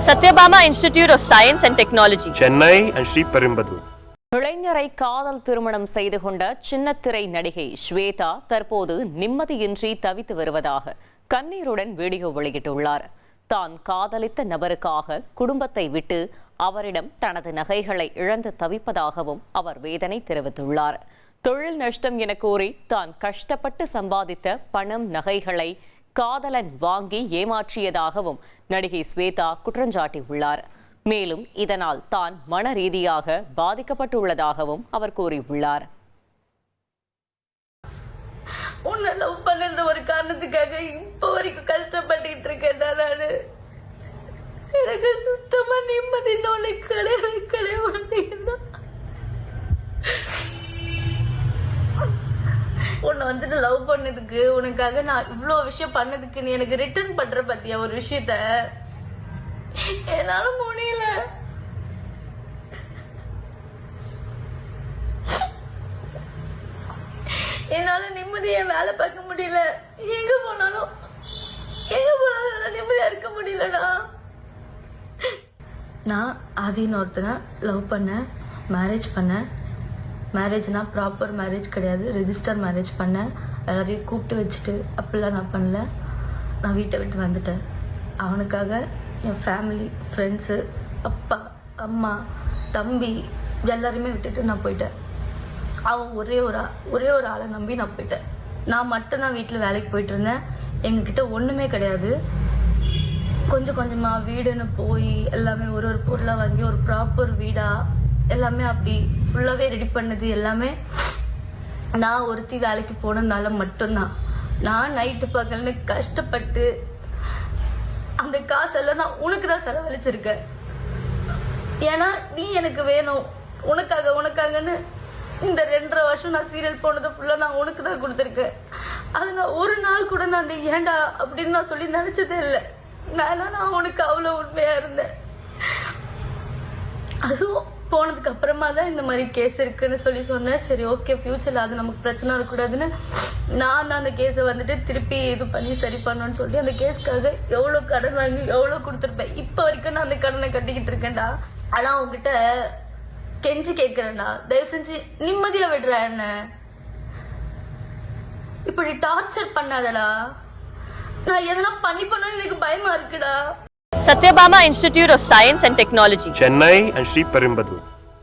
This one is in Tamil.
Satyabama Institute of Science and Technology, Chennai and Sri Perimbadu. இளைஞரை காதல் திருமணம் செய்து கொண்ட சின்னத்திரை நடிகை ஸ்வேதா தற்போது நிம்மதியின்றி தவித்து வருவதாக கண்ணீருடன் வீடியோ வெளியிட்டுள்ளார். தான் காதலித்த நபருக்காக குடும்பத்தை விட்டு அவரிடம் தனது நகைகளை இழந்து தவிப்பதாகவும் அவர் வேதனை தெரிவித்துள்ளார். தொழில் நஷ்டம் என கூறி தான் கஷ்டப்பட்டு சம்பாதித்த பணம் நகைகளை காதலன் வாங்கி ஏமாற்றியதாகவும் நடிகை ஸ்வேதா குற்றஞ்சாட்டியுள்ளார். மேலும் இதனால் தான் மன ரீதியாக பாதிக்கப்பட்டுள்ளதாகவும் அவர் கூறியுள்ளார். உன்னை லவ் பண்ண ஒரு காரணத்துக்காக இப்ப வரைக்கும் கஷ்டப்பட்டு இருக்கேன். நானு எனக்கு சுத்தமா நிம்மதி நோலை கிடையவே மாட்டேங்குது. உன்னை வந்துட்டு லவ் பண்ணதுக்கு உனக்காக நான் இவ்வளவு விஷயம் பண்ணதுக்கு நீ எனக்கு ரிட்டர்ன் பண்ற பத்தியா ஒரு விஷயத்த என்னால முடியல. என்னால நிம்மதியா வேலை பார்க்க முடியல. எங்க போனாலும் நிம்மதியா இருக்க முடியலடா. நான் ஆதின்னு ஒருத்தனை லவ் பண்ண, மேரேஜ் பண்ண. மேரேஜ்னா ப்ராப்பர் மேரேஜ் கிடையாது, ரெஜிஸ்டர் மேரேஜ் பண்ணேன். எல்லாரையும் கூப்பிட்டு வச்சுட்டு அப்படிலாம் நான் பண்ணல. நான் வீட்டை விட்டு வந்துட்டேன். அவனுக்காக என் ஃபேமிலி, ஃப்ரெண்ட்ஸு, அப்பா, அம்மா, தம்பி எல்லாருமே விட்டுட்டு நான் போயிட்டேன். அவன் ஒரே ஒரு ஆளை நம்பி நான் போயிட்டேன். நான் மட்டும்தான் வீட்டில் வேலைக்கு போயிட்டு இருந்தேன். எங்ககிட்ட ஒன்றுமே கிடையாது. கொஞ்சம் கொஞ்சமாக வீடுன்னு போய் எல்லாமே ஒரு பொருளாக வாங்கி ஒரு ப்ராப்பர் வீடாக எல்லாமே அப்படி ஃபுல்லாகவே ரெடி பண்ணது எல்லாமே நான் ஒருத்தி வேலைக்கு போனதுனால மட்டும்தான். நான் நைட்டு பகல்னு கஷ்டப்பட்டு அந்த காசெல்லாம் நான் உனக்கு தான் செலவழிச்சிருக்கேன். ஏன்னா நீ எனக்கு வேணும், உனக்காகன்னு இந்த 2.5 வருஷம் நான் சீரியல் போனது ஃபுல்லாக நான் உனக்கு தான் கொடுத்துருக்கேன். அது நான் ஒரு நாள் கூட நான் ஏண்டா அப்படின்னு நான் சொல்லி நினச்சதே இல்லை. நான் உனக்கு அவ்வளோ உண்மையாக இருந்தேன். அதுவும் போனதுக்கு அப்புறமா தான் இந்த மாதிரி கேஸ் இருக்குன்னு சொல்லி சொன்னேன். சரி, ஓகே, ஃபியூச்சர்ல அது நமக்கு பிரச்சனை இருக்கக்கூடாதுன்னு நான் அந்த கேஸை வந்துட்டு திருப்பி இது பண்ணி சரி பண்ணணும்னு சொல்லி அந்த கேஸ்க்காக எவ்வளோ கடன் வாங்கி எவ்வளோ கொடுத்துருப்பேன். இப்போ வரைக்கும் நான் அந்த கடனை கட்டிக்கிட்டு இருக்கேன்டா. ஆனா உங்ககிட்ட கெஞ்சி கேட்கிறேன்டா, தயவு செஞ்சு நிம்மதியா விடுறா. என்ன இப்படி டார்ச்சர் பண்ணாதடா. நான் எதனா பண்ணணும்னு எனக்கு பயமா இருக்குடா. Satyabama Institute of Science and Technology, Chennai and Sri Perimbadu.